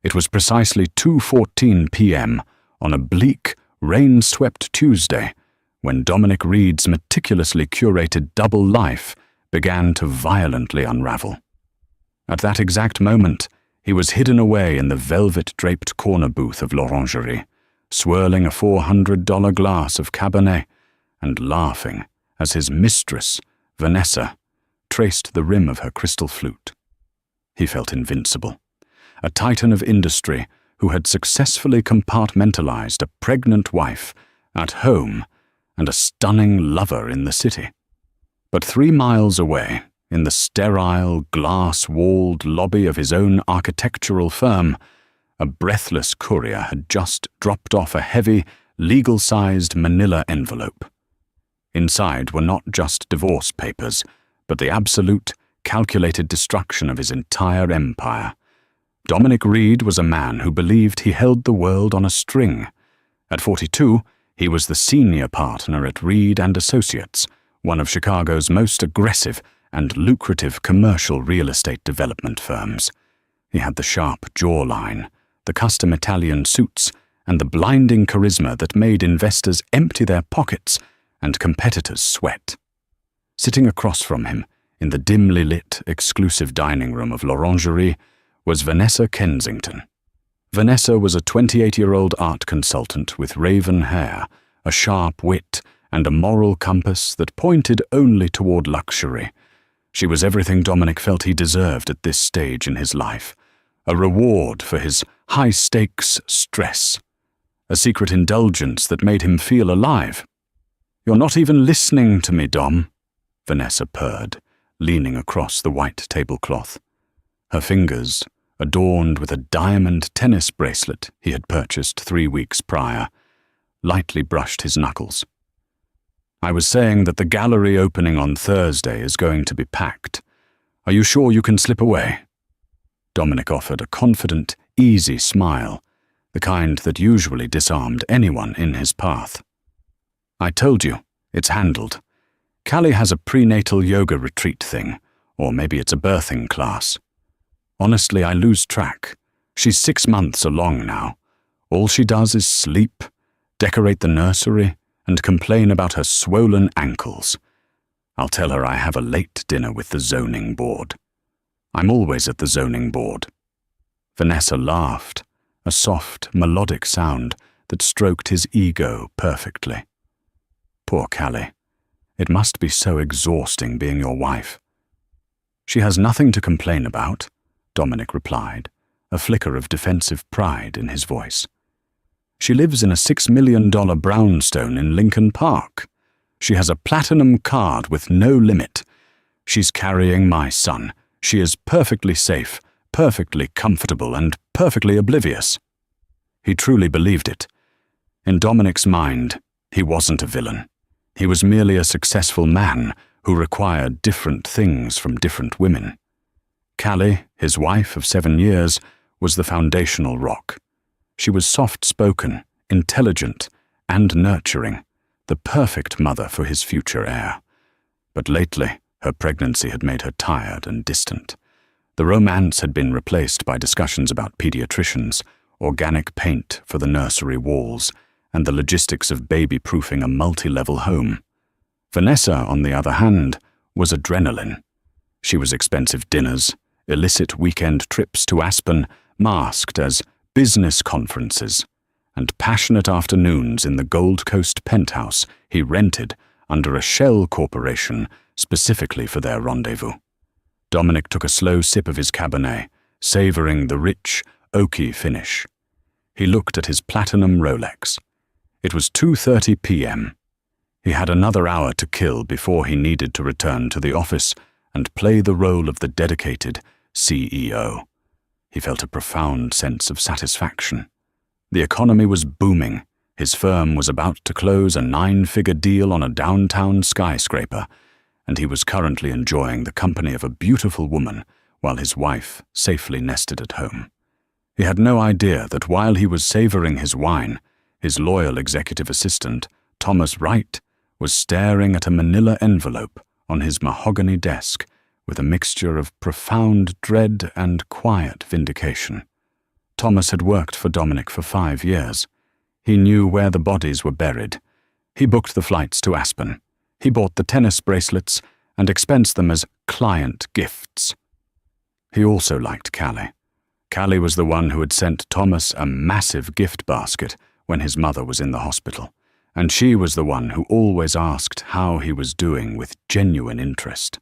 It was precisely 2:14 p.m. on a bleak, rain-swept Tuesday when Dominic Reed's meticulously curated double life began to violently unravel. At that exact moment, he was hidden away in the velvet-draped corner booth of l'Orangerie, swirling a $400 glass of Cabernet and laughing as his mistress, Vanessa, traced the rim of her crystal flute. He felt invincible, a titan of industry who had successfully compartmentalized a pregnant wife at home and a stunning lover in the city. But 3 miles away, in the sterile, glass-walled lobby of his own architectural firm, a breathless courier had just dropped off a heavy, legal-sized manila envelope. Inside were not just divorce papers, but the absolute, calculated destruction of his entire empire. Dominic Reed was a man who believed he held the world on a string. At 42, he was the senior partner at Reed & Associates, one of Chicago's most aggressive and lucrative commercial real estate development firms. He had the sharp jawline, the custom Italian suits, and the blinding charisma that made investors empty their pockets and competitors sweat. Sitting across from him, in the dimly lit, exclusive dining room of l'Orangerie, was Vanessa Kensington. Vanessa was a 28-year-old art consultant with raven hair, a sharp wit, and a moral compass that pointed only toward luxury. She was everything Dominic felt he deserved at this stage in his life, a reward for his high-stakes stress, a secret indulgence that made him feel alive. "You're not even listening to me, Dom," Vanessa purred, leaning across the white tablecloth. Her fingers, adorned with a diamond tennis bracelet he had purchased 3 weeks prior, lightly brushed his knuckles. "I was saying that the gallery opening on Thursday is going to be packed. Are you sure you can slip away?" Dominic offered a confident, easy smile, the kind that usually disarmed anyone in his path. "I told you, it's handled. Callie has a prenatal yoga retreat thing, or maybe it's a birthing class. Honestly, I lose track. She's 6 months along now. All she does is sleep, decorate the nursery, and complain about her swollen ankles. I'll tell her I have a late dinner with the zoning board. I'm always at the zoning board." Vanessa laughed, a soft, melodic sound that stroked his ego perfectly. "Poor Callie. It must be so exhausting being your wife." "She has nothing to complain about," Dominic replied, a flicker of defensive pride in his voice. "She lives in a $6 million brownstone in Lincoln Park. She has a platinum card with no limit. She's carrying my son. She is perfectly safe, perfectly comfortable, and perfectly oblivious." He truly believed it. In Dominic's mind, he wasn't a villain. He was merely a successful man who required different things from different women. Callie, his wife of 7 years, was the foundational rock. She was soft-spoken, intelligent, and nurturing, the perfect mother for his future heir. But lately, her pregnancy had made her tired and distant. The romance had been replaced by discussions about pediatricians, organic paint for the nursery walls, and the logistics of baby-proofing a multi-level home. Vanessa, on the other hand, was adrenaline. She was expensive dinners, illicit weekend trips to Aspen, masked as business conferences, and passionate afternoons in the Gold Coast penthouse he rented under a shell corporation specifically for their rendezvous. Dominic took a slow sip of his Cabernet, savoring the rich, oaky finish. He looked at his platinum Rolex. It was 2:30 p.m. He had another hour to kill before he needed to return to the office and play the role of the dedicated CEO. He felt a profound sense of satisfaction. The economy was booming. His firm was about to close a 9-figure deal on a downtown skyscraper, and he was currently enjoying the company of a beautiful woman while his wife safely nested at home. He had no idea that while he was savoring his wine, his loyal executive assistant, Thomas Wright, was staring at a manila envelope on his mahogany desk with a mixture of profound dread and quiet vindication. Thomas had worked for Dominic for 5 years. He knew where the bodies were buried. He booked the flights to Aspen. He bought the tennis bracelets and expensed them as client gifts. He also liked Callie. Callie was the one who had sent Thomas a massive gift basket when his mother was in the hospital, and she was the one who always asked how he was doing with genuine interest.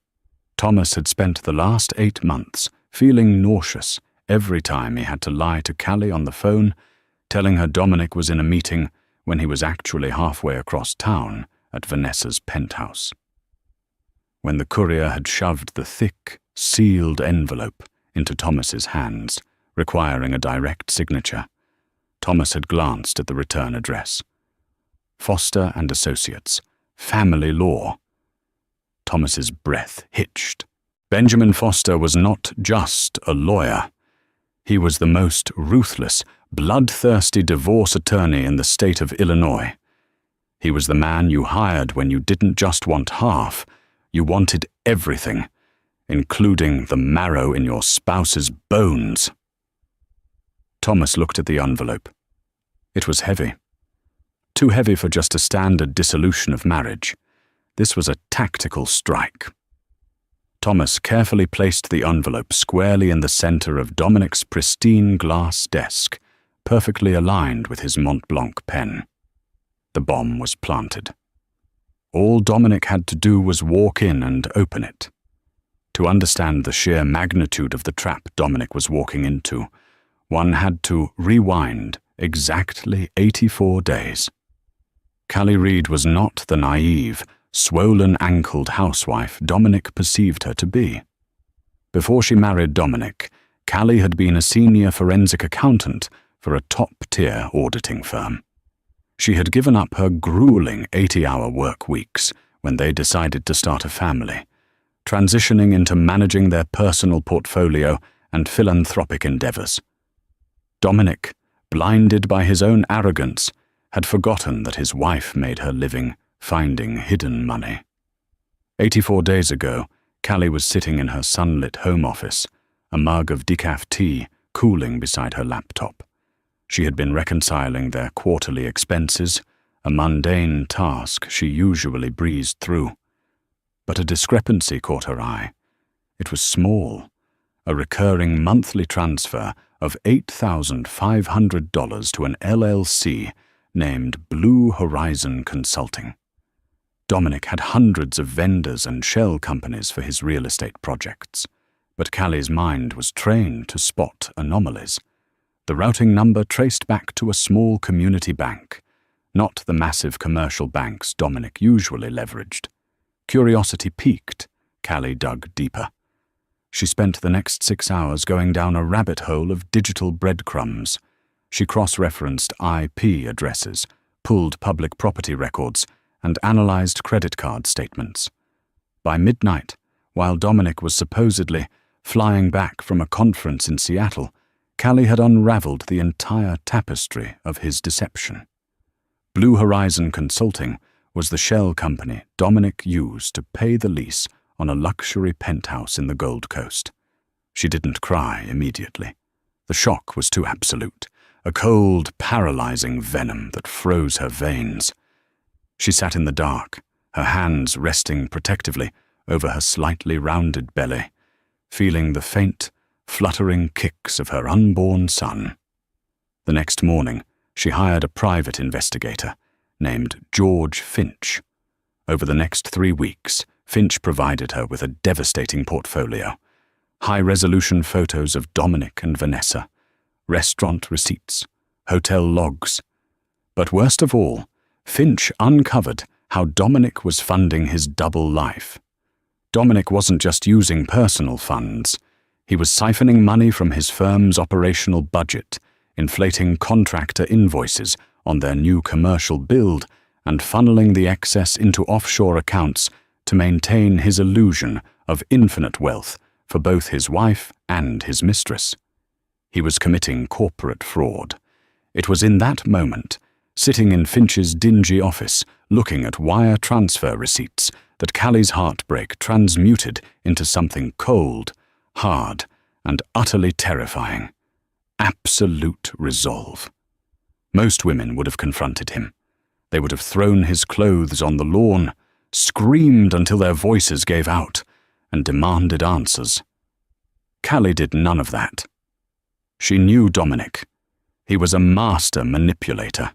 Thomas had spent the last 8 months feeling nauseous every time he had to lie to Callie on the phone, telling her Dominic was in a meeting when he was actually halfway across town at Vanessa's penthouse. When the courier had shoved the thick, sealed envelope into Thomas's hands, requiring a direct signature, Thomas had glanced at the return address. Foster and Associates, Family Law. Thomas's breath hitched. Benjamin Foster was not just a lawyer. He was the most ruthless, bloodthirsty divorce attorney in the state of Illinois. He was the man you hired when you didn't just want half, you wanted everything, including the marrow in your spouse's bones. Thomas looked at the envelope. It was heavy. Too heavy for just a standard dissolution of marriage. This was a tactical strike. Thomas carefully placed the envelope squarely in the center of Dominic's pristine glass desk, perfectly aligned with his Mont Blanc pen. The bomb was planted. All Dominic had to do was walk in and open it. To understand the sheer magnitude of the trap Dominic was walking into, one had to rewind exactly 84 days. Callie Reed was not the naive, swollen-ankled housewife Dominic perceived her to be. Before she married Dominic, Callie had been a senior forensic accountant for a top-tier auditing firm. She had given up her grueling 80-hour work weeks when they decided to start a family, transitioning into managing their personal portfolio and philanthropic endeavors. Dominic, blinded by his own arrogance, had forgotten that his wife made her living finding hidden money. 84 days ago, Callie was sitting in her sunlit home office, a mug of decaf tea cooling beside her laptop. She had been reconciling their quarterly expenses, a mundane task she usually breezed through. But a discrepancy caught her eye. It was small, a recurring monthly transfer of $8,500 to an LLC named Blue Horizon Consulting. Dominic had hundreds of vendors and shell companies for his real estate projects, but Callie's mind was trained to spot anomalies. The routing number traced back to a small community bank, not the massive commercial banks Dominic usually leveraged. Curiosity piqued, Callie dug deeper. She spent the next 6 hours going down a rabbit hole of digital breadcrumbs. She cross-referenced IP addresses, pulled public property records, and analyzed credit card statements. By midnight, while Dominic was supposedly flying back from a conference in Seattle, Callie had unraveled the entire tapestry of his deception. Blue Horizon Consulting was the shell company Dominic used to pay the lease on a luxury penthouse in the Gold Coast. She didn't cry immediately. The shock was too absolute, a cold, paralyzing venom that froze her veins. She sat in the dark, her hands resting protectively over her slightly rounded belly, feeling the faint, fluttering kicks of her unborn son. The next morning, she hired a private investigator named George Finch. Over the next 3 weeks, Finch provided her with a devastating portfolio. High-resolution photos of Dominic and Vanessa, restaurant receipts, hotel logs. But worst of all, Finch uncovered how Dominic was funding his double life. Dominic wasn't just using personal funds. He was siphoning money from his firm's operational budget, inflating contractor invoices on their new commercial build, and funneling the excess into offshore accounts to maintain his illusion of infinite wealth for both his wife and his mistress. He was committing corporate fraud. It was in that moment, sitting in Finch's dingy office, looking at wire transfer receipts, that Callie's heartbreak transmuted into something cold, hard, and utterly terrifying. absolute resolve. Most women would have confronted him. They would have thrown his clothes on the lawn, screamed until their voices gave out, and demanded answers. Callie did none of that. She knew Dominic. He was a master manipulator.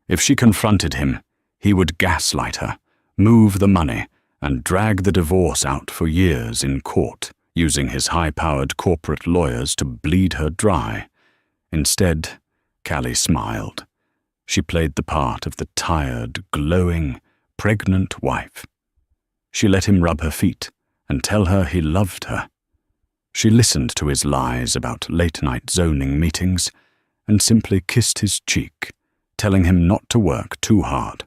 If she confronted him, he would gaslight her, move the money, and drag the divorce out for years in court, using his high-powered corporate lawyers to bleed her dry. Instead, Callie smiled. She played the part of the tired, glowing, pregnant wife. She let him rub her feet and tell her he loved her. She listened to his lies about late-night zoning meetings and simply kissed his cheek, telling him not to work too hard.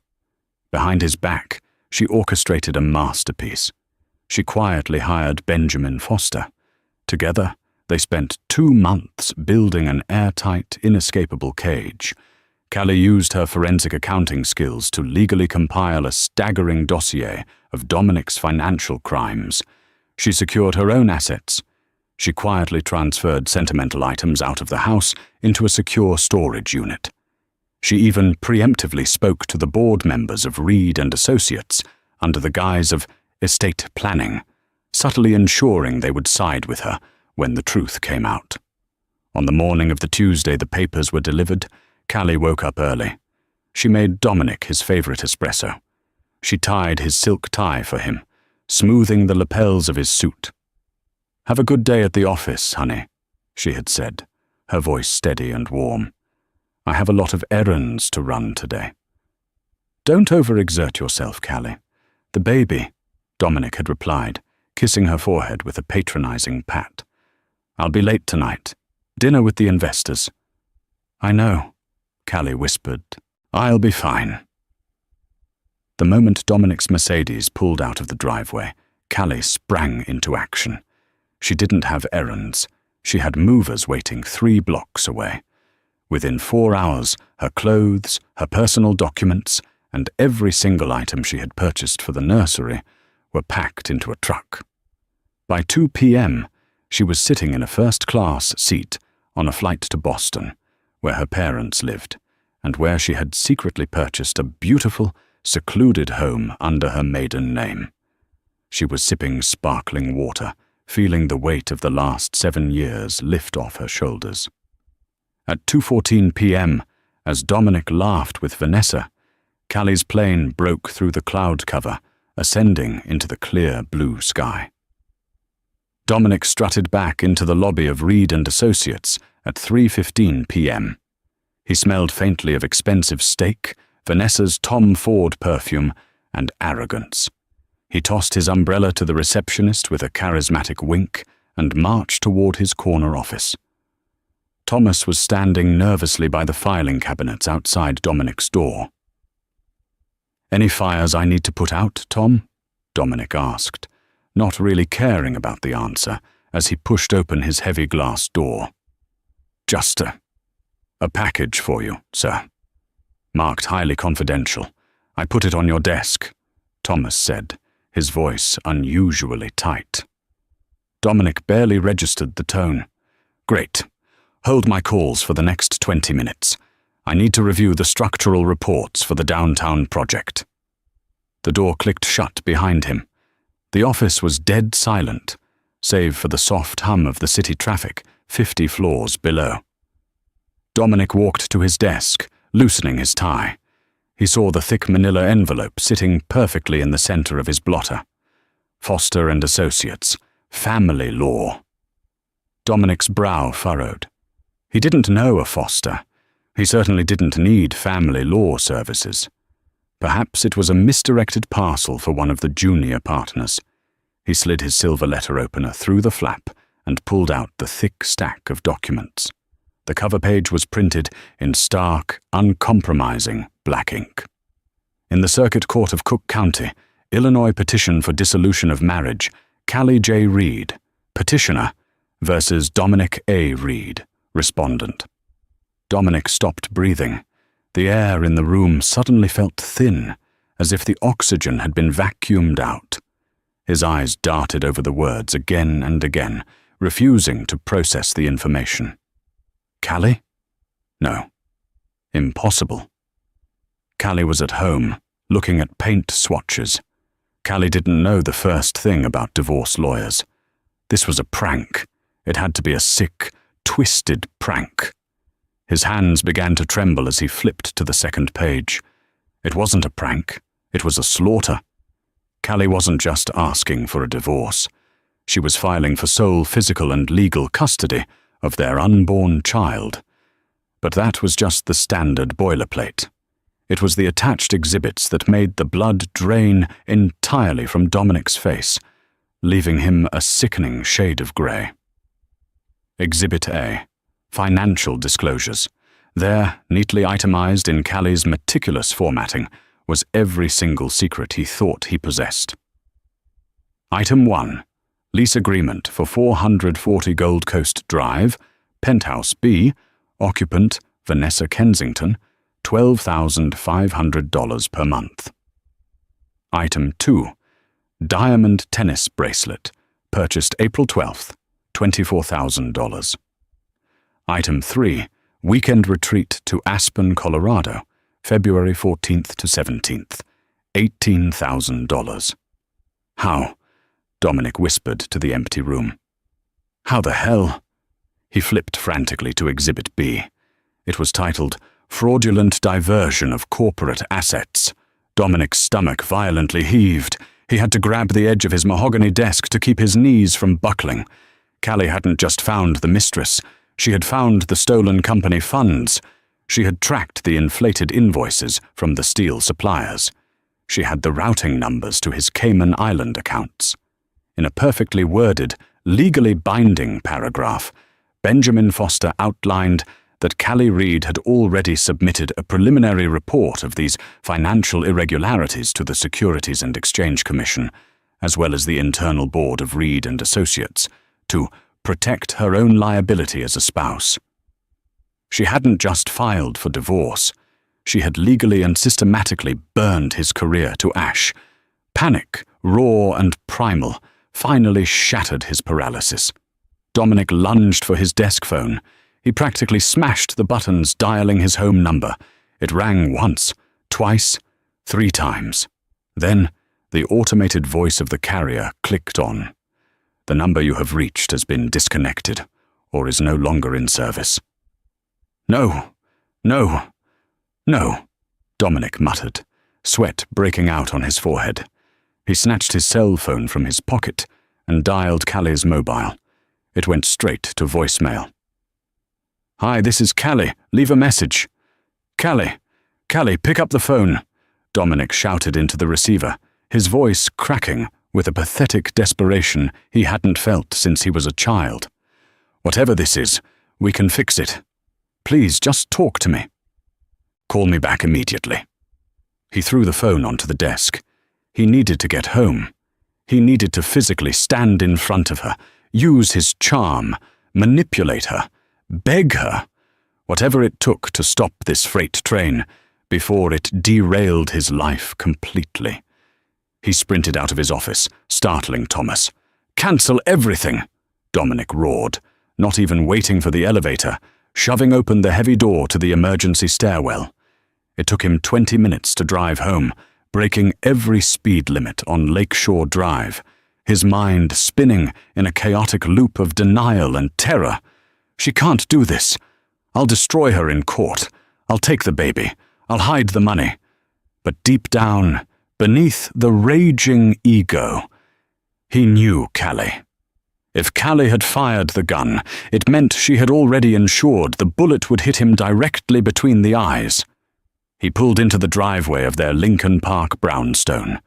Behind his back, she orchestrated a masterpiece. She quietly hired Benjamin Foster. Together, they spent 2 months building an airtight, inescapable cage. Callie used her forensic accounting skills to legally compile a staggering dossier of Dominic's financial crimes. She secured her own assets. She quietly transferred sentimental items out of the house into a secure storage unit. She even preemptively spoke to the board members of Reed and Associates under the guise of estate planning, subtly ensuring they would side with her when the truth came out. On the morning of the Tuesday the papers were delivered, Callie woke up early. She made Dominic his favorite espresso. She tied his silk tie for him, smoothing the lapels of his suit. "Have a good day at the office, honey," she had said, her voice steady and warm. "I have a lot of errands to run today." "Don't overexert yourself, Callie. The baby," Dominic had replied, kissing her forehead with a patronizing pat. "I'll be late tonight. Dinner with the investors." "I know," Callie whispered. "I'll be fine." The moment Dominic's Mercedes pulled out of the driveway, Callie sprang into action. She didn't have errands. She had movers waiting 3 blocks away. Within 4 hours, her clothes, her personal documents, and every single item she had purchased for the nursery were packed into a truck. By 2 p.m., she was sitting in a first-class seat on a flight to Boston, where her parents lived, and where she had secretly purchased a beautiful, secluded home under her maiden name. She was sipping sparkling water, feeling the weight of the last 7 years lift off her shoulders. At 2:14 p.m., as Dominic laughed with Vanessa, Callie's plane broke through the cloud cover, ascending into the clear blue sky. Dominic strutted back into the lobby of Reed and Associates at 3:15 p.m. He smelled faintly of expensive steak, Vanessa's Tom Ford perfume, and arrogance. He tossed his umbrella to the receptionist with a charismatic wink and marched toward his corner office. Thomas was standing nervously by the filing cabinets outside Dominic's door. "Any fires I need to put out, Tom?" Dominic asked, not really caring about the answer as he pushed open his heavy glass door. "Just a package for you, sir. Marked highly confidential. I put it on your desk," Thomas said, his voice unusually tight. Dominic barely registered the tone. "Great. Hold my calls for the next 20 minutes. I need to review the structural reports for the downtown project." The door clicked shut behind him. The office was dead silent, save for the soft hum of the city traffic 50 floors below. Dominic walked to his desk, loosening his tie. He saw the thick manila envelope sitting perfectly in the center of his blotter. Foster and Associates, family law. Dominic's brow furrowed. He didn't know a Foster. He certainly didn't need family law services. Perhaps it was a misdirected parcel for one of the junior partners. He slid his silver letter opener through the flap and pulled out the thick stack of documents. The cover page was printed in stark, uncompromising black ink. In the Circuit Court of Cook County, Illinois petition for dissolution of marriage, Callie J. Reed, petitioner, versus Dominic A. Reed, respondent. Dominic stopped breathing. The air in the room suddenly felt thin, as if the oxygen had been vacuumed out. His eyes darted over the words again and again, refusing to process the information. Callie? No. Impossible. Callie was at home, looking at paint swatches. Callie didn't know the first thing about divorce lawyers. This was a prank. It had to be a sick, twisted prank. His hands began to tremble as he flipped to the second page. It wasn't a prank. It was a slaughter. Callie wasn't just asking for a divorce. She was filing for sole physical and legal custody of their unborn child. But that was just the standard boilerplate. It was the attached exhibits that made the blood drain entirely from Dominic's face, leaving him a sickening shade of grey. Exhibit A. Financial disclosures. There, neatly itemized in Callie's meticulous formatting, was every single secret he thought he possessed. Item 1. Lease agreement for 440 Gold Coast Drive, Penthouse B, occupant Vanessa Kensington, $12,500 per month. Item 2. Diamond tennis bracelet, purchased April 12th, $24,000. Item 3. Weekend retreat to Aspen, Colorado, February 14th to 17th, $18,000. How? Dominic whispered to the empty room. How the hell? He flipped frantically to Exhibit B. It was titled, Fraudulent Diversion of Corporate Assets. Dominic's stomach violently heaved. He had to grab the edge of his mahogany desk to keep his knees from buckling. Callie hadn't just found the mistress. She had found the stolen company funds. She had tracked the inflated invoices from the steel suppliers. She had the routing numbers to his Cayman Island accounts. In a perfectly worded, legally binding paragraph, Benjamin Foster outlined that Callie Reid had already submitted a preliminary report of these financial irregularities to the Securities and Exchange Commission, as well as the internal board of Reid and Associates, to protect her own liability as a spouse. She hadn't just filed for divorce. She had legally and systematically burned his career to ash. Panic, raw and primal, finally shattered his paralysis. Dominic lunged for his desk phone. He practically smashed the buttons dialing his home number. It rang once, twice, 3 times. Then, the automated voice of the carrier clicked on. The number you have reached has been disconnected, or is no longer in service. No, no, no, Dominic muttered, sweat breaking out on his forehead. He snatched his cell phone from his pocket and dialed Callie's mobile. It went straight to voicemail. Hi, this is Callie. Leave a message. Callie, pick up the phone, Dominic shouted into the receiver, his voice cracking with a pathetic desperation he hadn't felt since he was a child. Whatever this is, we can fix it. Please, just talk to me. Call me back immediately. He threw the phone onto the desk. He needed to get home. He needed to physically stand in front of her, use his charm, manipulate her, beg her, whatever it took to stop this freight train before it derailed his life completely. He sprinted out of his office, startling Thomas. Cancel everything, Dominic roared, not even waiting for the elevator, shoving open the heavy door to the emergency stairwell. It took him 20 minutes to drive home, breaking every speed limit on Lakeshore Drive, his mind spinning in a chaotic loop of denial and terror. She can't do this. I'll destroy her in court. I'll take the baby. I'll hide the money. But deep down, beneath the raging ego, he knew Callie. If Callie had fired the gun, it meant she had already ensured the bullet would hit him directly between the eyes. He pulled into the driveway of their Lincoln Park brownstone.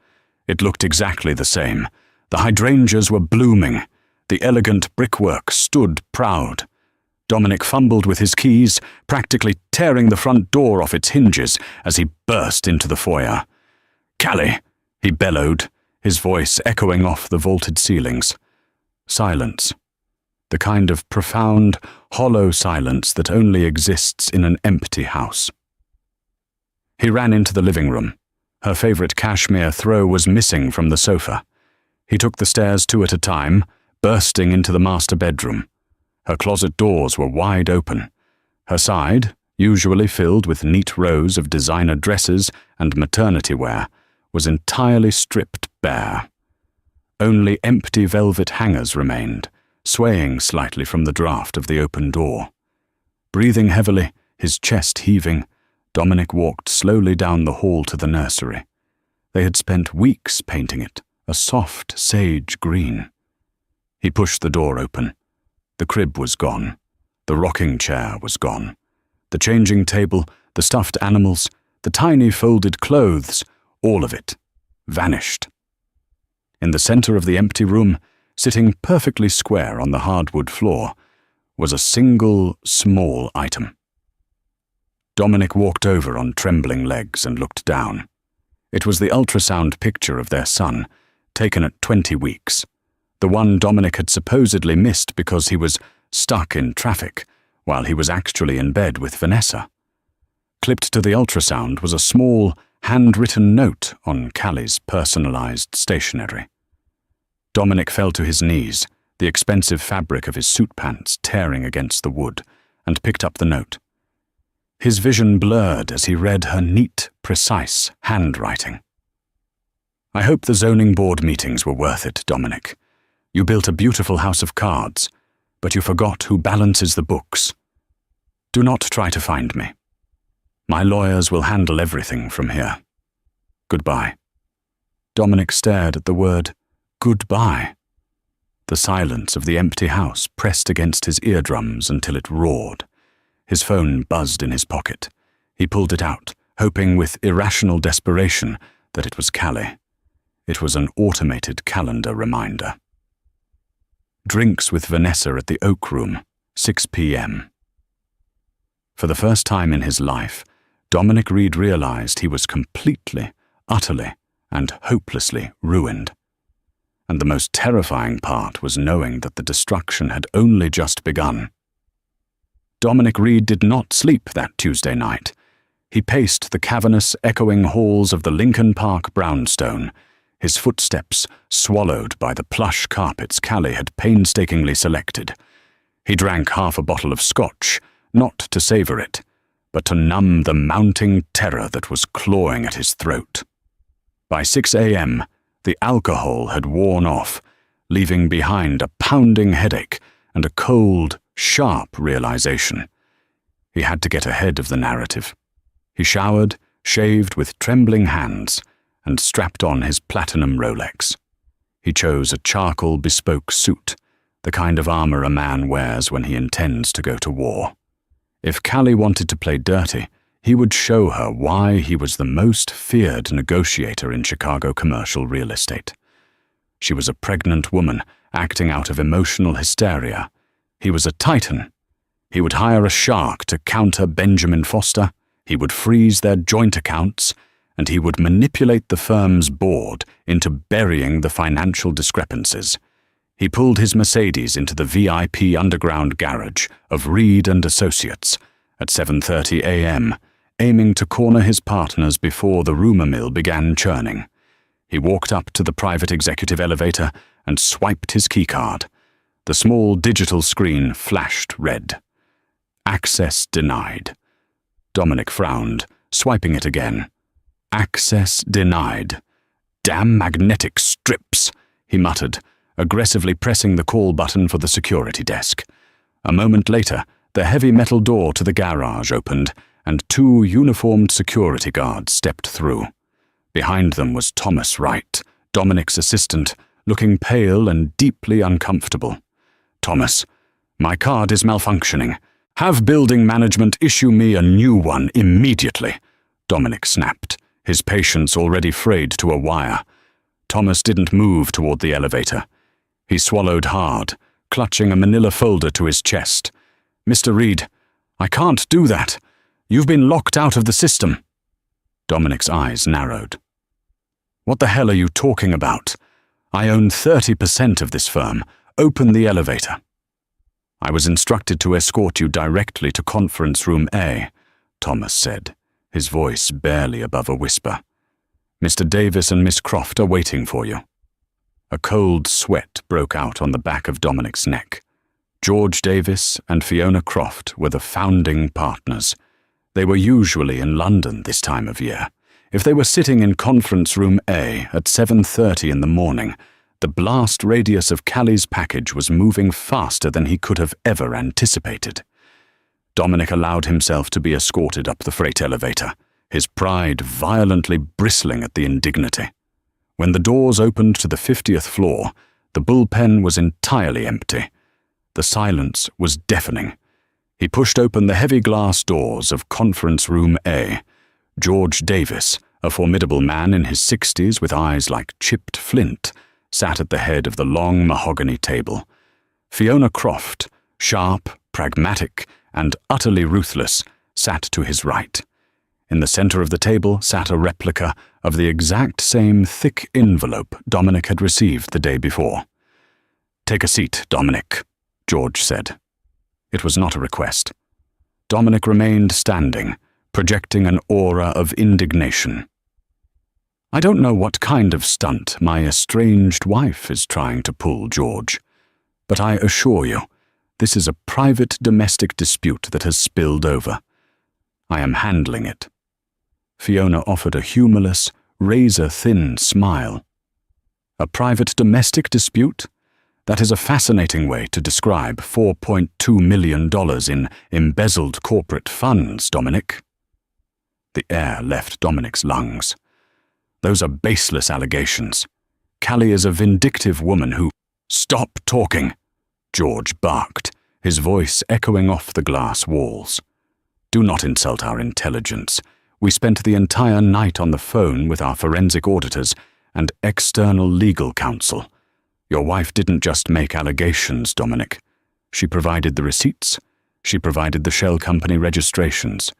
It looked exactly the same. The hydrangeas were blooming. The elegant brickwork stood proud. Dominic fumbled with his keys, practically tearing the front door off its hinges as he burst into the foyer. Callie, he bellowed, his voice echoing off the vaulted ceilings. Silence. The kind of profound, hollow silence that only exists in an empty house. He ran into the living room. Her favorite cashmere throw was missing from the sofa. He took the stairs 2 at a time, bursting into the master bedroom. Her closet doors were wide open. Her side, usually filled with neat rows of designer dresses and maternity wear, was entirely stripped bare. Only empty velvet hangers remained, swaying slightly from the draught of the open door. Breathing heavily, his chest heaving, Dominic walked slowly down the hall to the nursery. They had spent weeks painting it, a soft sage green. He pushed the door open. The crib was gone. The rocking chair was gone. The changing table, the stuffed animals, the tiny folded clothes, all of it vanished. In the center of the empty room, sitting perfectly square on the hardwood floor, was a single, small item. Dominic walked over on trembling legs and looked down. It was the ultrasound picture of their son, taken at 20 weeks. The one Dominic had supposedly missed because he was stuck in traffic, while he was actually in bed with Vanessa. Clipped to the ultrasound was a small, handwritten note on Callie's personalized stationery. Dominic fell to his knees, the expensive fabric of his suit pants tearing against the wood, and picked up the note. His vision blurred as he read her neat, precise handwriting. "I hope the zoning board meetings were worth it, Dominic. You built a beautiful house of cards, but you forgot who balances the books. Do not try to find me. My lawyers will handle everything from here. Goodbye." Dominic stared at the word goodbye. The silence of the empty house pressed against his eardrums until it roared. His phone buzzed in his pocket. He pulled it out, hoping with irrational desperation that it was Callie. It was an automated calendar reminder. Drinks with Vanessa at the Oak Room, 6 p.m. For the first time in his life, Dominic Reed realized he was completely, utterly, and hopelessly ruined. And the most terrifying part was knowing that the destruction had only just begun. Dominic Reed did not sleep that Tuesday night. He paced the cavernous, echoing halls of the Lincoln Park brownstone, his footsteps swallowed by the plush carpets Callie had painstakingly selected. He drank half a bottle of scotch, not to savor it, but to numb the mounting terror that was clawing at his throat. By 6 a.m., the alcohol had worn off, leaving behind a pounding headache and a cold, sharp realization. He had to get ahead of the narrative. He showered, shaved with trembling hands, and strapped on his platinum Rolex. He chose a charcoal bespoke suit, the kind of armor a man wears when he intends to go to war. If Callie wanted to play dirty, he would show her why he was the most feared negotiator in Chicago commercial real estate. She was a pregnant woman acting out of emotional hysteria. He was a titan. He would hire a shark to counter Benjamin Foster. He would freeze their joint accounts, and he would manipulate the firm's board into burying the financial discrepancies. He pulled his Mercedes into the VIP underground garage of Reed and Associates at 7:30 a.m., aiming to corner his partners before the rumor mill began churning. He walked up to the private executive elevator and swiped his keycard. The small digital screen flashed red. Access denied. Dominic frowned, swiping it again. Access denied. Damn magnetic strips, he muttered, aggressively pressing the call button for the security desk. A moment later, the heavy metal door to the garage opened, and 2 uniformed security guards stepped through. Behind them was Thomas Wright, Dominic's assistant, looking pale and deeply uncomfortable. "Thomas, my card is malfunctioning. Have building management issue me a new one immediately," Dominic snapped, his patience already frayed to a wire. Thomas didn't move toward the elevator. He swallowed hard, clutching a manila folder to his chest. "Mr. Reed, I can't do that. You've been locked out of the system." Dominic's eyes narrowed. "What the hell are you talking about? I own 30% of this firm. Open the elevator." "I was instructed to escort you directly to conference room A," Thomas said, his voice barely above a whisper. "Mr. Davis and Miss Croft are waiting for you." A cold sweat broke out on the back of Dominic's neck. George Davis and Fiona Croft were the founding partners. They were usually in London this time of year. If they were sitting in Conference Room A at 7:30 in the morning, the blast radius of Callie's package was moving faster than he could have ever anticipated. Dominic allowed himself to be escorted up the freight elevator, his pride violently bristling at the indignity. When the doors opened to the 50th floor, the bullpen was entirely empty. The silence was deafening. He pushed open the heavy glass doors of Conference Room A. George Davis, a formidable man in his 60s with eyes like chipped flint, sat at the head of the long mahogany table. Fiona Croft, sharp, pragmatic, and utterly ruthless, sat to his right. In the center of the table sat a replica of the exact same thick envelope Dominic had received the day before. "Take a seat, Dominic," George said. It was not a request. Dominic remained standing, projecting an aura of indignation. "I don't know what kind of stunt my estranged wife is trying to pull, George, but I assure you, this is a private domestic dispute that has spilled over. I am handling it." Fiona offered a humorless, razor-thin smile. "A private domestic dispute? That is a fascinating way to describe $4.2 million in embezzled corporate funds, Dominic." The air left Dominic's lungs. "Those are baseless allegations. Callie is a vindictive woman who—" "Stop talking!" George barked, his voice echoing off the glass walls. "Do not insult our intelligence. We spent the entire night on the phone with our forensic auditors and external legal counsel. Your wife didn't just make allegations, Dominic. She provided the receipts. She provided the shell company registrations.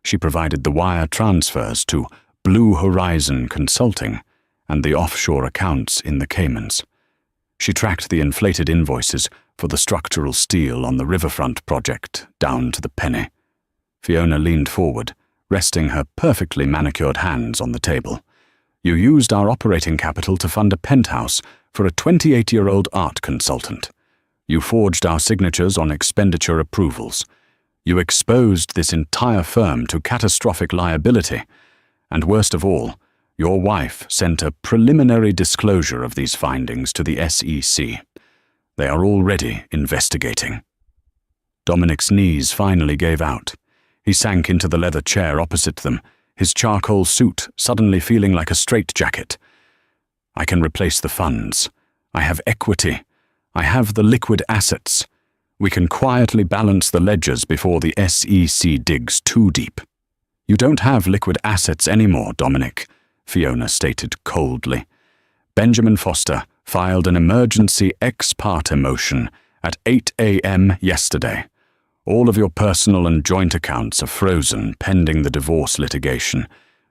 She provided the wire transfers to Blue Horizon Consulting and the offshore accounts in the Caymans. She tracked the inflated invoices for the structural steel on the riverfront project down to the penny." Fiona leaned forward, resting her perfectly manicured hands on the table. "You used our operating capital to fund a penthouse for a 28-year-old art consultant. You forged our signatures on expenditure approvals. You exposed this entire firm to catastrophic liability. And worst of all, your wife sent a preliminary disclosure of these findings to the SEC. They are already investigating." Dominic's knees finally gave out. He sank into the leather chair opposite them, his charcoal suit suddenly feeling like a straitjacket. "I can replace the funds. I have equity. I have the liquid assets. We can quietly balance the ledgers before the SEC digs too deep." "You don't have liquid assets anymore, Dominic," Fiona stated coldly. "Benjamin Foster filed an emergency ex parte motion at 8 a.m. yesterday. All of your personal and joint accounts are frozen pending the divorce litigation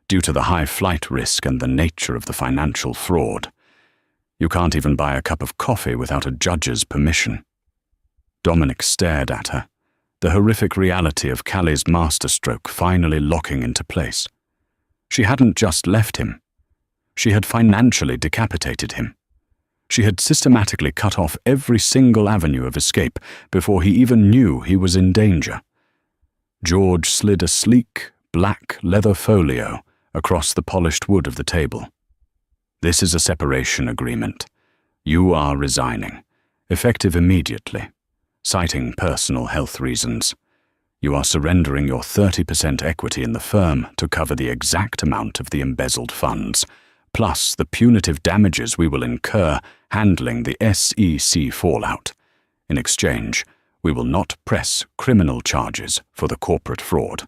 due to the high flight risk and the nature of the financial fraud. You can't even buy a cup of coffee without a judge's permission." Dominic stared at her, the horrific reality of Callie's masterstroke finally locking into place. She hadn't just left him. She had financially decapitated him. She had systematically cut off every single avenue of escape before he even knew he was in danger. George slid a sleek, black leather folio across the polished wood of the table. "This is a separation agreement. You are resigning, effective immediately, citing personal health reasons. You are surrendering your 30% equity in the firm to cover the exact amount of the embezzled funds, plus the punitive damages we will incur handling the SEC fallout. In exchange, we will not press criminal charges for the corporate fraud."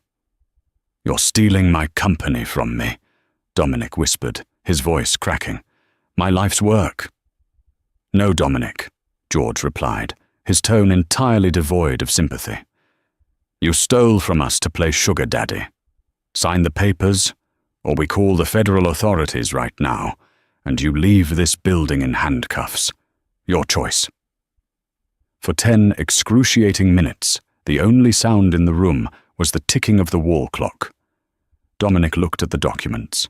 "You're stealing my company from me," Dominic whispered, his voice cracking. "My life's work." "No, Dominic," George replied, his tone entirely devoid of sympathy. "You stole from us to play sugar daddy. Sign the papers, or we call the federal authorities right now, and you leave this building in handcuffs. Your choice." For 10 excruciating minutes, the only sound in the room was the ticking of the wall clock. Dominic looked at the documents.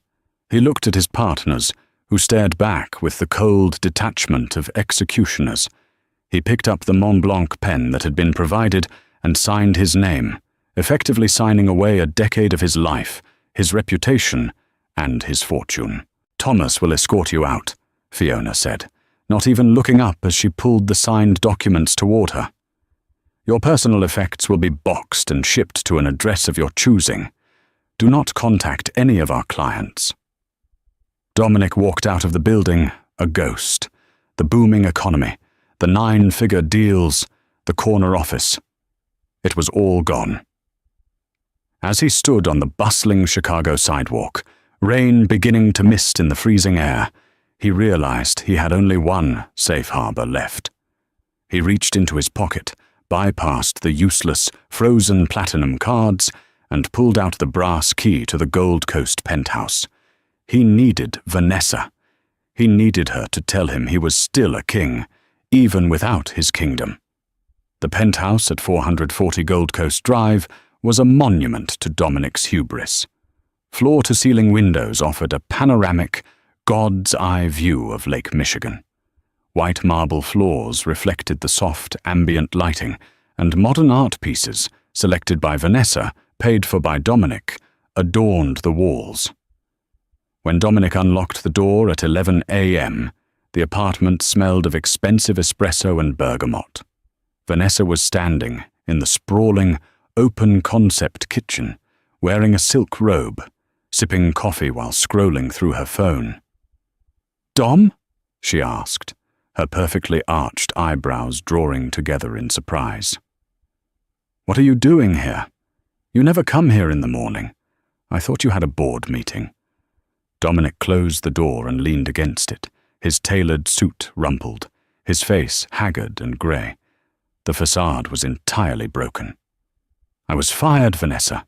He looked at his partners, who stared back with the cold detachment of executioners. He picked up the Mont Blanc pen that had been provided and signed his name, effectively signing away a decade of his life, his reputation, and his fortune. "Thomas will escort you out," Fiona said, not even looking up as she pulled the signed documents toward her. "Your personal effects will be boxed and shipped to an address of your choosing. Do not contact any of our clients." Dominic walked out of the building, a ghost. The booming economy, the 9-figure deals, the corner office. It was all gone. As he stood on the bustling Chicago sidewalk, rain beginning to mist in the freezing air, he realized he had only one safe harbor left. He reached into his pocket, bypassed the useless, frozen platinum cards, and pulled out the brass key to the Gold Coast penthouse. He needed Vanessa. He needed her to tell him he was still a king, even without his kingdom. The penthouse at 440 Gold Coast Drive was a monument to Dominic's hubris. Floor-to-ceiling windows offered a panoramic, God's-eye view of Lake Michigan. White marble floors reflected the soft, ambient lighting, and modern art pieces, selected by Vanessa, paid for by Dominic, adorned the walls. When Dominic unlocked the door at 11 a.m., the apartment smelled of expensive espresso and bergamot. Vanessa was standing in the sprawling, open-concept kitchen, wearing a silk robe, sipping coffee while scrolling through her phone. "Dom?" she asked, her perfectly arched eyebrows drawing together in surprise. "What are you doing here? You never come here in the morning. I thought you had a board meeting." Dominic closed the door and leaned against it, his tailored suit rumpled, his face haggard and grey. The facade was entirely broken. "I was fired, Vanessa."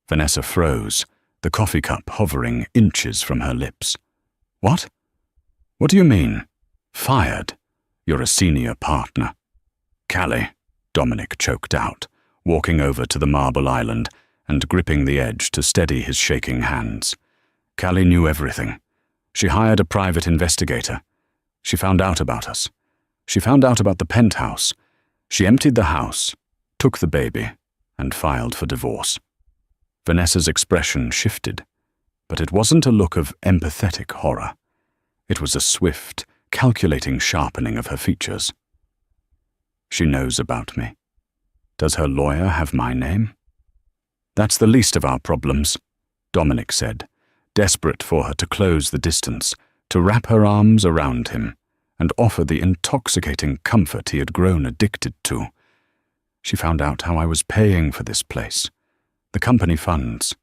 Vanessa froze, the coffee cup hovering inches from her lips. "What? What do you mean? Fired? You're a senior partner." "Callie," Dominic choked out, walking over to the marble island and gripping the edge to steady his shaking hands. "Callie knew everything. She hired a private investigator. She found out about us. She found out about the penthouse. She emptied the house, took the baby, and filed for divorce." Vanessa's expression shifted, but it wasn't a look of empathetic horror. It was a swift, calculating sharpening of her features. "She knows about me. Does her lawyer have my name?" "That's the least of our problems," Dominic said, desperate for her to close the distance, to wrap her arms around him, and offer the intoxicating comfort he had grown addicted to. "She found out how I was paying for this place. The company funds.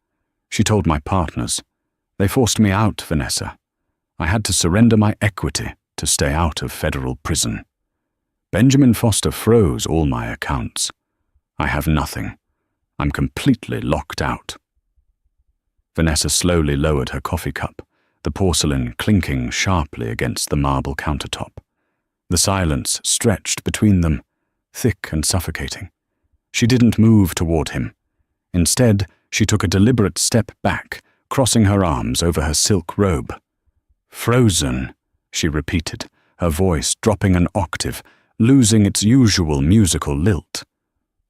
She told my partners. They forced me out, Vanessa. I had to surrender my equity to stay out of federal prison. Benjamin Foster froze all my accounts. I have nothing. I'm completely locked out." Vanessa slowly lowered her coffee cup, the porcelain clinking sharply against the marble countertop. The silence stretched between them, thick and suffocating. She didn't move toward him. Instead, she took a deliberate step back, crossing her arms over her silk robe. "Frozen," she repeated, her voice dropping an octave, losing its usual musical lilt.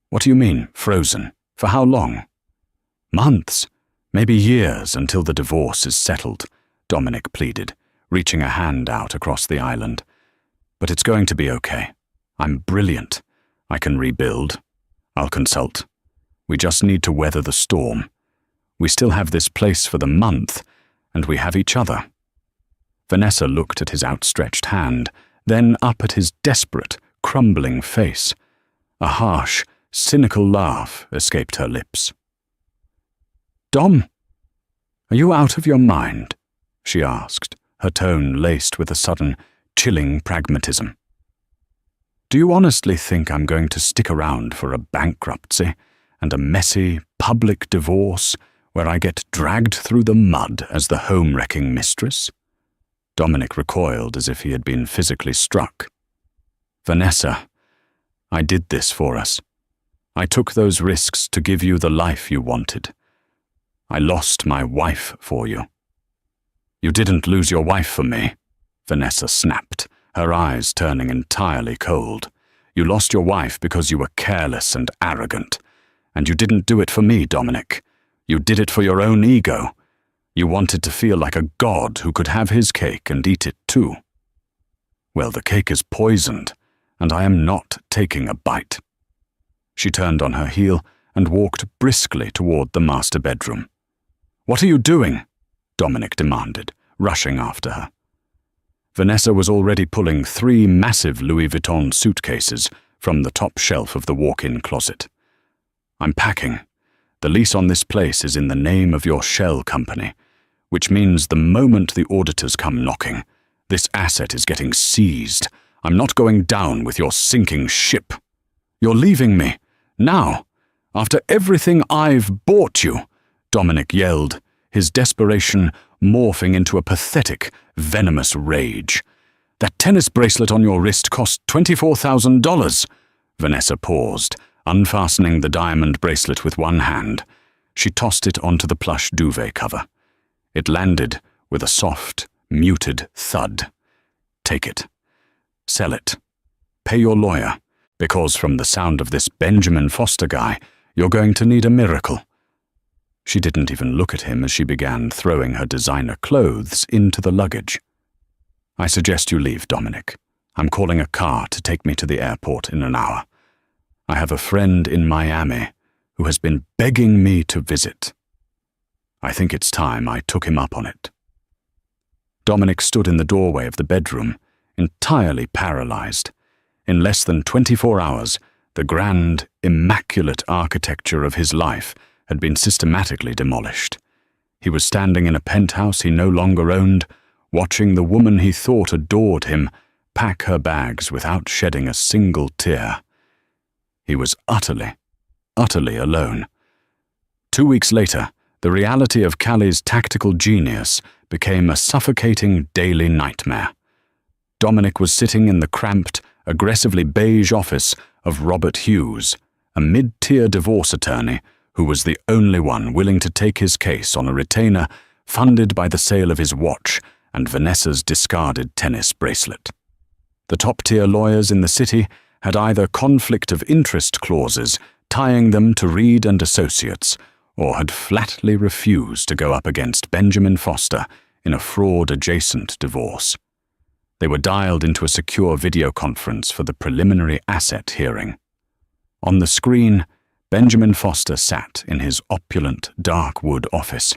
"What do you mean, frozen? For how long?" "Months, maybe years until the divorce is settled," Dominic pleaded, reaching a hand out across the island. "But it's going to be okay. I'm brilliant. I can rebuild. I'll consult. We just need to weather the storm. We still have this place for the month, and we have each other." Vanessa looked at his outstretched hand, then up at his desperate, crumbling face. A harsh, cynical laugh escaped her lips. "Dom, are you out of your mind?" she asked, her tone laced with a sudden, chilling pragmatism. "Do you honestly think I'm going to stick around for a bankruptcy and a messy, public divorce where I get dragged through the mud as the home-wrecking mistress?" Dominic recoiled as if he had been physically struck. "Vanessa, I did this for us. I took those risks to give you the life you wanted. I lost my wife for you." "You didn't lose your wife for me," Vanessa snapped, her eyes turning entirely cold. You lost your wife because you were careless and arrogant. And you didn't do it for me, Dominic. You did it for your own ego. You wanted to feel like a god who could have his cake and eat it too. Well, the cake is poisoned, and I am not taking a bite. She turned on her heel and walked briskly toward the master bedroom. What are you doing? Dominic demanded, rushing after her. Vanessa was already pulling 3 massive Louis Vuitton suitcases from the top shelf of the walk-in closet. I'm packing. The lease on this place is in the name of your shell company, which means the moment the auditors come knocking, this asset is getting seized. I'm not going down with your sinking ship. You're leaving me. Now, after everything I've bought you, Dominic yelled, his desperation morphing into a pathetic, venomous rage. That tennis bracelet on your wrist cost $24,000. Vanessa paused, unfastening the diamond bracelet with one hand. She tossed it onto the plush duvet cover. It landed with a soft, muted thud. Take it. Sell it. Pay your lawyer, because from the sound of this Benjamin Foster guy, you're going to need a miracle. She didn't even look at him as she began throwing her designer clothes into the luggage. I suggest you leave, Dominic. I'm calling a car to take me to the airport in an hour. I have a friend in Miami who has been begging me to visit. I think it's time I took him up on it. Dominic stood in the doorway of the bedroom, entirely paralyzed. In less than 24 hours, the grand, immaculate architecture of his life had been systematically demolished. He was standing in a penthouse he no longer owned, watching the woman he thought adored him pack her bags without shedding a single tear. He was utterly alone. 2 weeks later, the reality of Callie's tactical genius became a suffocating daily nightmare. Dominic was sitting in the cramped, aggressively beige office of Robert Hughes, a mid-tier divorce attorney who was the only one willing to take his case on a retainer funded by the sale of his watch and Vanessa's discarded tennis bracelet. The top-tier lawyers in the city had either conflict of interest clauses tying them to Reed and Associates, or had flatly refused to go up against Benjamin Foster in a fraud-adjacent divorce. They were dialed into a secure video conference for the preliminary asset hearing. On the screen, Benjamin Foster sat in his opulent, dark wood office,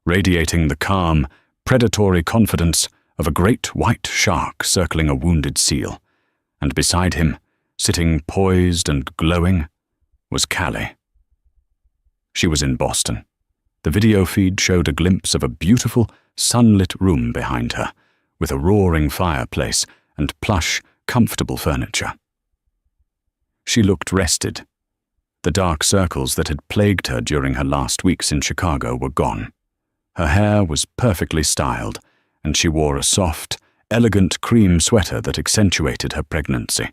radiating the calm, predatory confidence of a great white shark circling a wounded seal, and beside him, sitting poised and glowing, was Callie. She was in Boston. The video feed showed a glimpse of a beautiful, sunlit room behind her, with a roaring fireplace and plush, comfortable furniture. She looked rested. The dark circles that had plagued her during her last weeks in Chicago were gone. Her hair was perfectly styled, and she wore a soft, elegant cream sweater that accentuated her pregnancy.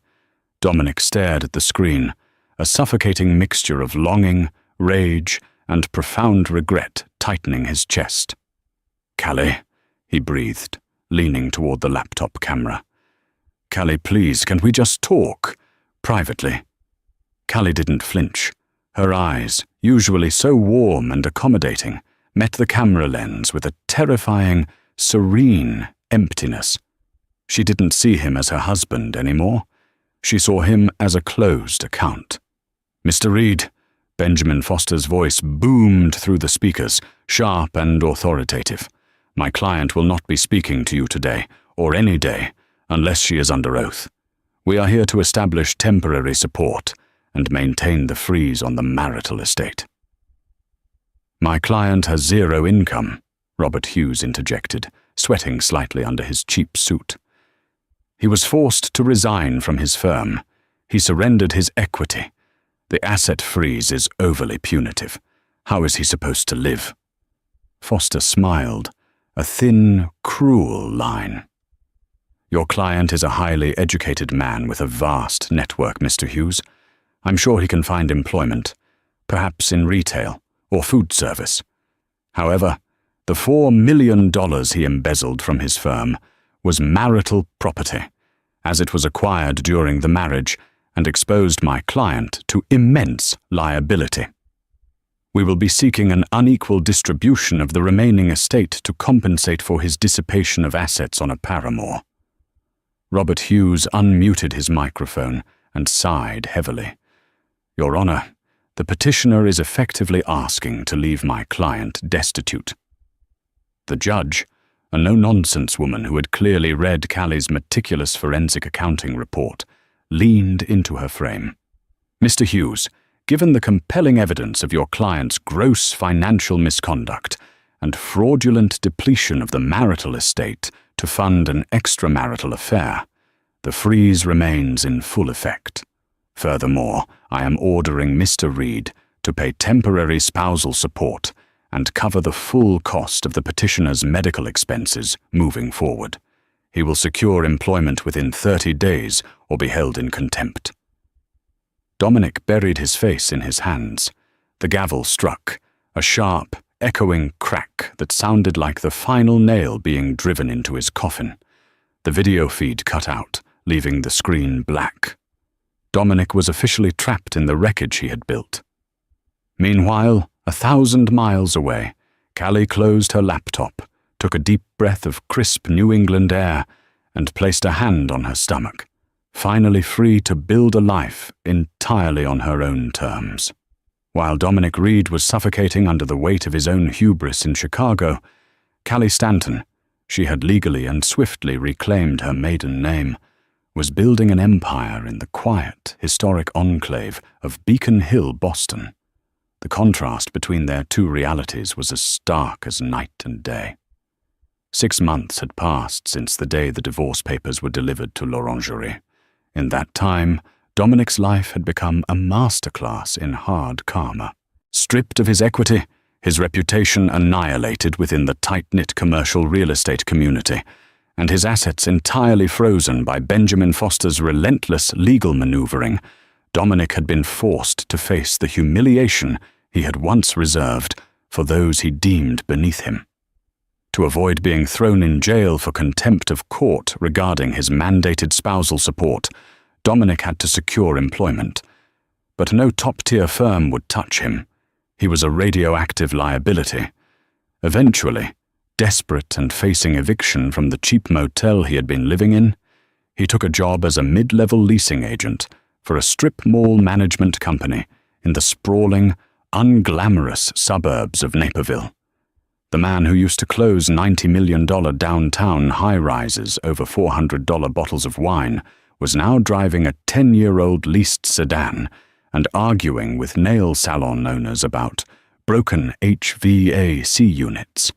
Dominic stared at the screen, a suffocating mixture of longing, rage, and profound regret tightening his chest. "Callie," he breathed, leaning toward the laptop camera. "Callie, please, can we just talk? Privately." Callie didn't flinch. Her eyes, usually so warm and accommodating, met the camera lens with a terrifying, serene emptiness. She didn't see him as her husband anymore. She saw him as a closed account. "Mr. Reed," Benjamin Foster's voice boomed through the speakers, sharp and authoritative. "My client will not be speaking to you today, or any day, unless she is under oath. We are here to establish temporary support and maintain the freeze on the marital estate." "My client has zero income," Robert Hughes interjected, sweating slightly under his cheap suit. "He was forced to resign from his firm. He surrendered his equity. The asset freeze is overly punitive. How is he supposed to live?" Foster smiled, a thin, cruel line. "Your client is a highly educated man with a vast network, Mr. Hughes. I'm sure he can find employment, perhaps in retail or food service. However, the $4 million he embezzled from his firm was marital property, as it was acquired during the marriage and exposed my client to immense liability. We will be seeking an unequal distribution of the remaining estate to compensate for his dissipation of assets on a paramour." Robert Hughes unmuted his microphone and sighed heavily. "Your Honor, the petitioner is effectively asking to leave my client destitute." The judge, a no-nonsense woman who had clearly read Callie's meticulous forensic accounting report, leaned into her frame. "Mr. Hughes, given the compelling evidence of your client's gross financial misconduct and fraudulent depletion of the marital estate to fund an extramarital affair, the freeze remains in full effect. Furthermore, I am ordering Mr. Reed to pay temporary spousal support and cover the full cost of the petitioner's medical expenses moving forward. He will secure employment within 30 days or be held in contempt." Dominic buried his face in his hands. The gavel struck, a sharp, echoing crack that sounded like the final nail being driven into his coffin. The video feed cut out, leaving the screen black. Dominic was officially trapped in the wreckage he had built. Meanwhile, 1,000 miles away, Callie closed her laptop, took a deep breath of crisp New England air, and placed a hand on her stomach, finally free to build a life entirely on her own terms. While Dominic Reed was suffocating under the weight of his own hubris in Chicago, Callie Stanton, she had legally and swiftly reclaimed her maiden name, was building an empire in the quiet, historic enclave of Beacon Hill, Boston. The contrast between their two realities was as stark as night and day. 6 months had passed since the day the divorce papers were delivered to l'Orangerie. In that time, Dominic's life had become a masterclass in hard karma. Stripped of his equity, his reputation annihilated within the tight-knit commercial real estate community, and his assets entirely frozen by Benjamin Foster's relentless legal maneuvering, Dominic had been forced to face the humiliation he had once reserved for those he deemed beneath him. To avoid being thrown in jail for contempt of court regarding his mandated spousal support, Dominic had to secure employment. But no top-tier firm would touch him. He was a radioactive liability. Eventually, desperate and facing eviction from the cheap motel he had been living in, he took a job as a mid-level leasing agent for a strip mall management company in the sprawling, unglamorous suburbs of Naperville. The man who used to close $90 million downtown high-rises over $400 bottles of wine was now driving a 10-year-old leased sedan and arguing with nail salon owners about broken HVAC units.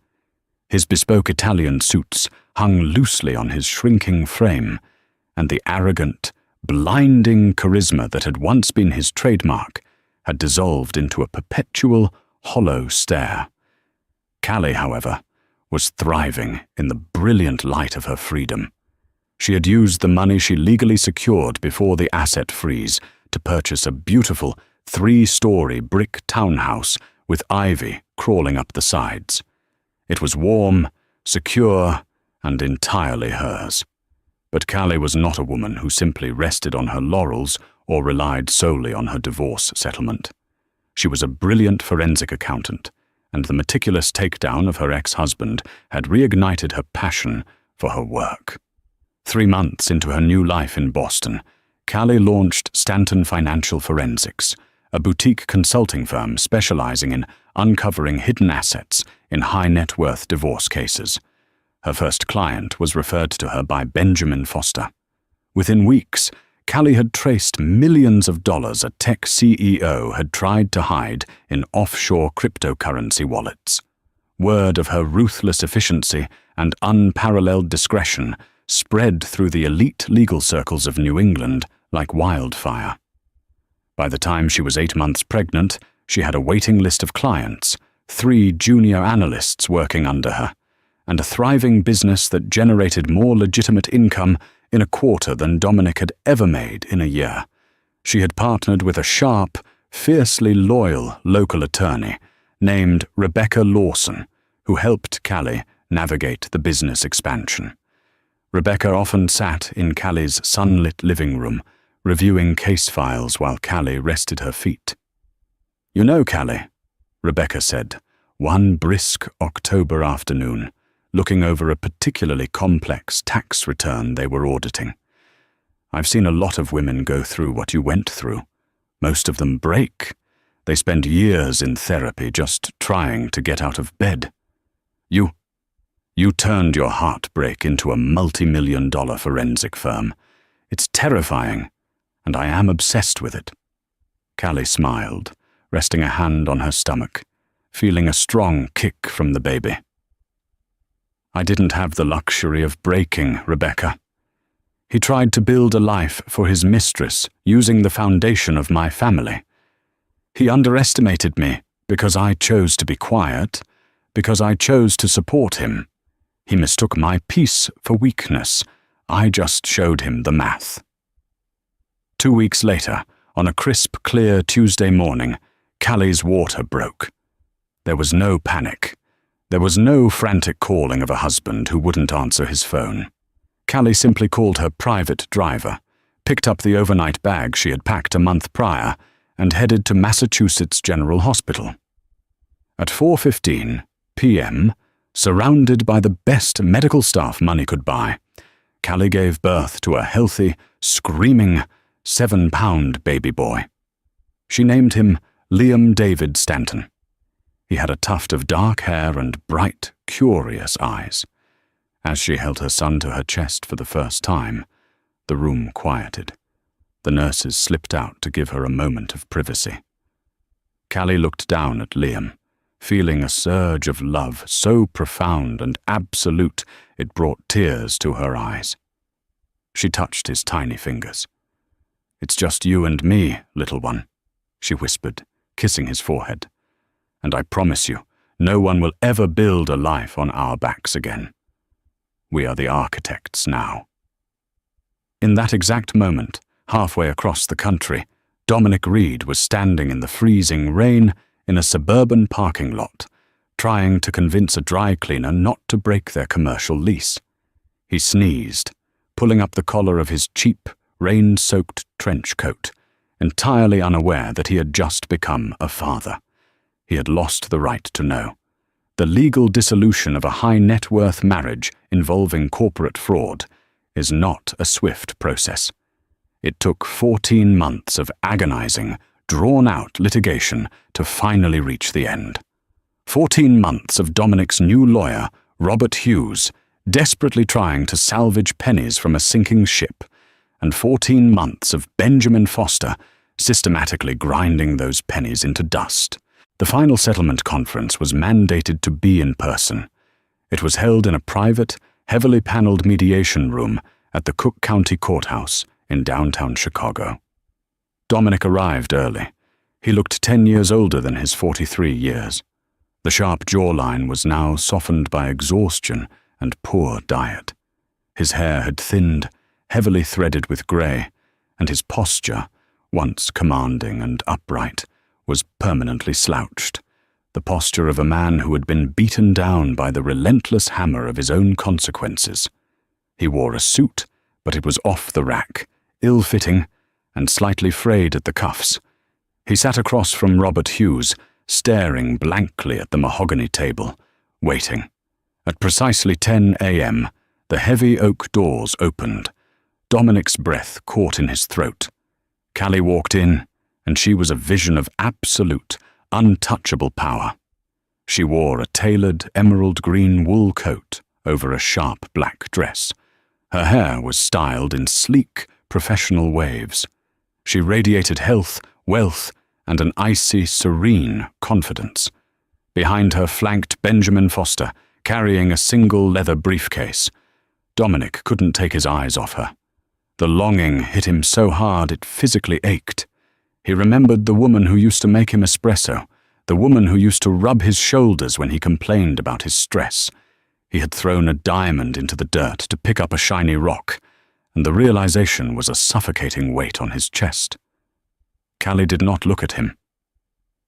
His bespoke Italian suits hung loosely on his shrinking frame, and the arrogant, blinding charisma that had once been his trademark had dissolved into a perpetual, hollow stare. Callie, however, was thriving in the brilliant light of her freedom. She had used the money she legally secured before the asset freeze to purchase a beautiful 3-story brick townhouse with ivy crawling up the sides. It was warm, secure, and entirely hers. But Callie was not a woman who simply rested on her laurels or relied solely on her divorce settlement. She was a brilliant forensic accountant, and the meticulous takedown of her ex-husband had reignited her passion for her work. 3 months into her new life in Boston, Callie launched Stanton Financial Forensics, a boutique consulting firm specializing in uncovering hidden assets in high-net-worth divorce cases. Her first client was referred to her by Benjamin Foster. Within weeks, Callie had traced millions of dollars a tech CEO had tried to hide in offshore cryptocurrency wallets. Word of her ruthless efficiency and unparalleled discretion spread through the elite legal circles of New England like wildfire. By the time she was 8 months pregnant, she had a waiting list of clients, 3 junior analysts working under her, and a thriving business that generated more legitimate income in a quarter than Dominic had ever made in a year. She had partnered with a sharp, fiercely loyal local attorney named Rebecca Lawson, who helped Callie navigate the business expansion. Rebecca often sat in Callie's sunlit living room, reviewing case files while Callie rested her feet. "You know, Callie," Rebecca said, one brisk October afternoon, looking over a particularly complex tax return they were auditing. "I've seen a lot of women go through what you went through. Most of them break. They spend years in therapy just trying to get out of bed. You turned your heartbreak into a multi-million-dollar forensic firm. It's terrifying, and I am obsessed with it." Callie smiled, resting a hand on her stomach, feeling a strong kick from the baby. "I didn't have the luxury of breaking, Rebecca. He tried to build a life for his mistress using the foundation of my family. He underestimated me because I chose to be quiet, because I chose to support him. He mistook my peace for weakness. I just showed him the math." 2 weeks later, on a crisp, clear Tuesday morning, Callie's water broke. There was no panic. There was no frantic calling of a husband who wouldn't answer his phone. Callie simply called her private driver, picked up the overnight bag she had packed a month prior, and headed to Massachusetts General Hospital. At 4:15 p.m., surrounded by the best medical staff money could buy, Callie gave birth to a healthy, screaming 7-pound baby boy. She named him Liam David Stanton. He had a tuft of dark hair and bright, curious eyes. As she held her son to her chest for the first time, the room quieted. The nurses slipped out to give her a moment of privacy. Callie looked down at Liam, feeling a surge of love so profound and absolute it brought tears to her eyes. She touched his tiny fingers. "It's just you and me, little one," she whispered, kissing his forehead. "And I promise you, no one will ever build a life on our backs again. We are the architects now." In that exact moment, halfway across the country, Dominic Reed was standing in the freezing rain in a suburban parking lot, trying to convince a dry cleaner not to break their commercial lease. He sneezed, pulling up the collar of his cheap, rain-soaked trench coat, entirely unaware that he had just become a father. He had lost the right to know. The legal dissolution of a high-net-worth marriage involving corporate fraud is not a swift process. It took 14 months of agonizing, drawn-out litigation to finally reach the end. 14 months of Dominic's new lawyer, Robert Hughes, desperately trying to salvage pennies from a sinking ship, and 14 months of Benjamin Foster systematically grinding those pennies into dust. The final settlement conference was mandated to be in person. It was held in a private, heavily paneled mediation room at the Cook County Courthouse in downtown Chicago. Dominic arrived early. He looked 10 years older than his 43 years. The sharp jawline was now softened by exhaustion and poor diet. His hair had thinned, heavily threaded with grey, and his posture, once commanding and upright, was permanently slouched, the posture of a man who had been beaten down by the relentless hammer of his own consequences. He wore a suit, but it was off the rack, ill-fitting, and slightly frayed at the cuffs. He sat across from Robert Hughes, staring blankly at the mahogany table, waiting. At precisely 10 a.m., the heavy oak doors opened. Dominic's breath caught in his throat. Callie walked in, and she was a vision of absolute, untouchable power. She wore a tailored emerald green wool coat over a sharp black dress. Her hair was styled in sleek, professional waves. She radiated health, wealth, and an icy, serene confidence. Behind her flanked Benjamin Foster, carrying a single leather briefcase. Dominic couldn't take his eyes off her. The longing hit him so hard it physically ached. He remembered the woman who used to make him espresso, the woman who used to rub his shoulders when he complained about his stress. He had thrown a diamond into the dirt to pick up a shiny rock, and the realization was a suffocating weight on his chest. Callie did not look at him.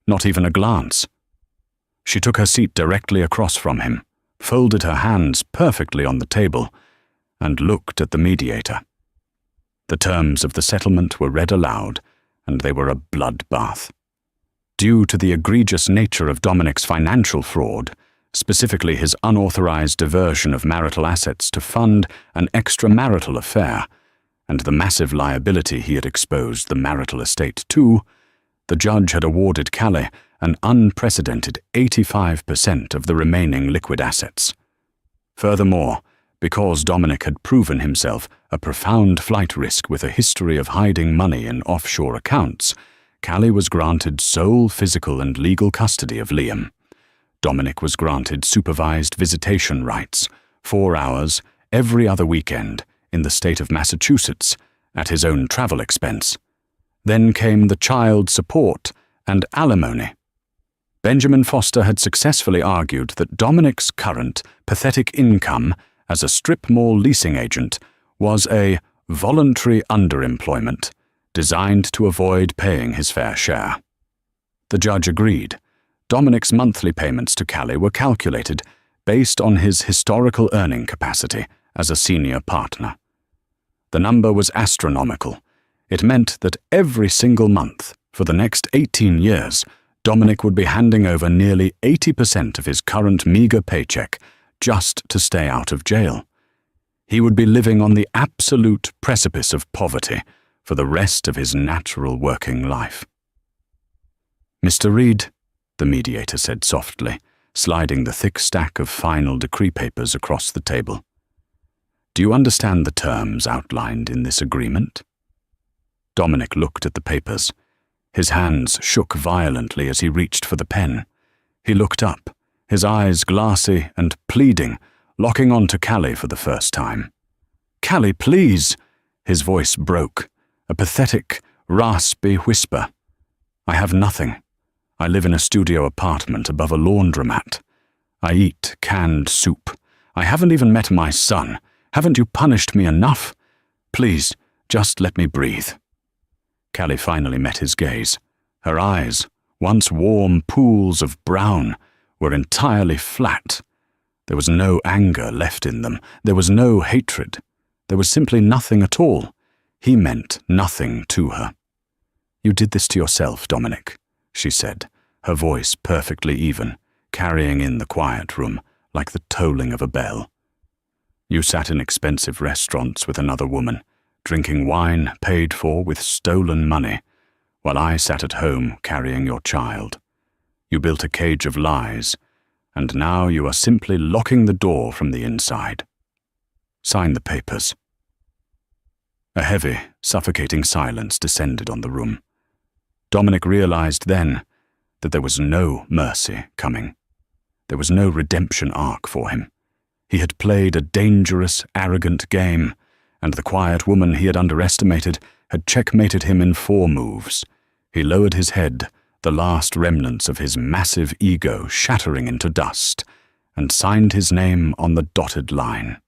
Not even a glance. She took her seat directly across from him, folded her hands perfectly on the table, and looked at the mediator. The terms of the settlement were read aloud, and they were a bloodbath. Due to the egregious nature of Dominic's financial fraud, specifically his unauthorized diversion of marital assets to fund an extramarital affair, and the massive liability he had exposed the marital estate to, the judge had awarded Callie an unprecedented 85% of the remaining liquid assets. Furthermore, because Dominic had proven himself a profound flight risk with a history of hiding money in offshore accounts, Callie was granted sole physical and legal custody of Liam. Dominic was granted supervised visitation rights, 4 hours every other weekend in the state of Massachusetts at his own travel expense. Then came the child support and alimony. Benjamin Foster had successfully argued that Dominic's current pathetic income as a strip mall leasing agent was a voluntary underemployment designed to avoid paying his fair share. The judge agreed. Dominic's monthly payments to Callie were calculated based on his historical earning capacity as a senior partner. The number was astronomical. It meant that every single month, for the next 18 years, Dominic would be handing over nearly 80% of his current meager paycheck just to stay out of jail. He would be living on the absolute precipice of poverty for the rest of his natural working life. "Mr. Reed," the mediator said softly, sliding the thick stack of final decree papers across the table. "Do you understand the terms outlined in this agreement?" Dominic looked at the papers. His hands shook violently as he reached for the pen. He looked up, his eyes glassy and pleading, locking on to Callie for the first time. "Callie, please!" His voice broke, a pathetic, raspy whisper. "I have nothing. I live in a studio apartment above a laundromat. I eat canned soup. I haven't even met my son. Haven't you punished me enough? Please, just let me breathe." Callie finally met his gaze. Her eyes, once warm pools of brown, were entirely flat. There was no anger left in them. There was no hatred. There was simply nothing at all. He meant nothing to her. "You did this to yourself, Dominic," she said, her voice perfectly even, carrying in the quiet room like the tolling of a bell. "You sat in expensive restaurants with another woman, drinking wine paid for with stolen money, while I sat at home carrying your child. You built a cage of lies, and now you are simply locking the door from the inside. Sign the papers." A heavy, suffocating silence descended on the room. Dominic realized then that there was no mercy coming. There was no redemption arc for him. He had played a dangerous, arrogant game, and the quiet woman he had underestimated had checkmated him in 4 moves. He lowered his head, the last remnants of his massive ego shattering into dust, and signed his name on the dotted line.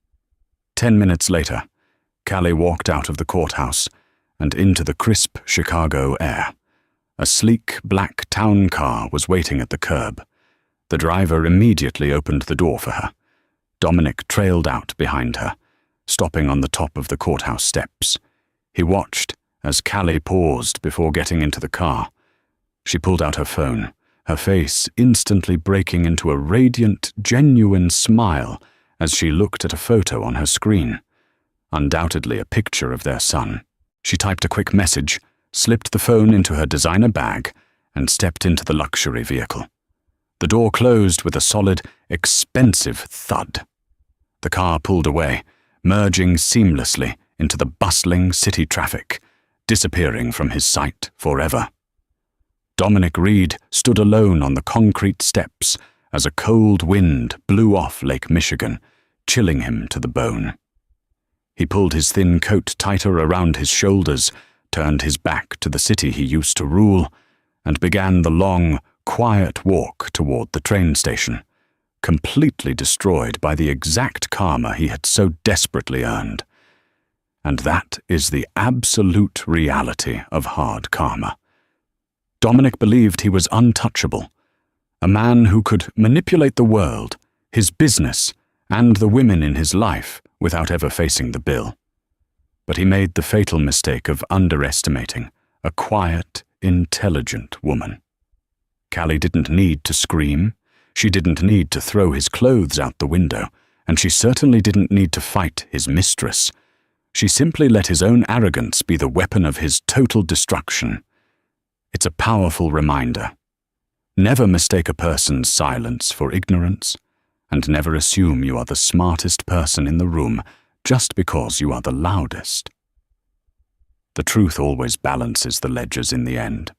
10 minutes later, Callie walked out of the courthouse and into the crisp Chicago air. A sleek black town car was waiting at the curb. The driver immediately opened the door for her. Dominic trailed out behind her, stopping on the top of the courthouse steps. He watched as Callie paused before getting into the car. She pulled out her phone, her face instantly breaking into a radiant, genuine smile as she looked at a photo on her screen. Undoubtedly a picture of their son. She typed a quick message, slipped the phone into her designer bag, and stepped into the luxury vehicle. The door closed with a solid, expensive thud. The car pulled away, merging seamlessly into the bustling city traffic, disappearing from his sight forever. Dominic Reed stood alone on the concrete steps as a cold wind blew off Lake Michigan, chilling him to the bone. He pulled his thin coat tighter around his shoulders, turned his back to the city he used to rule, and began the long, quiet walk toward the train station, completely destroyed by the exact karma he had so desperately earned. And that is the absolute reality of hard karma. Dominic believed he was untouchable, a man who could manipulate the world, his business, and the women in his life without ever facing the bill. But he made the fatal mistake of underestimating a quiet, intelligent woman. Callie didn't need to scream, she didn't need to throw his clothes out the window, and she certainly didn't need to fight his mistress. She simply let his own arrogance be the weapon of his total destruction. It's a powerful reminder. Never mistake a person's silence for ignorance, and never assume you are the smartest person in the room just because you are the loudest. The truth always balances the ledgers in the end.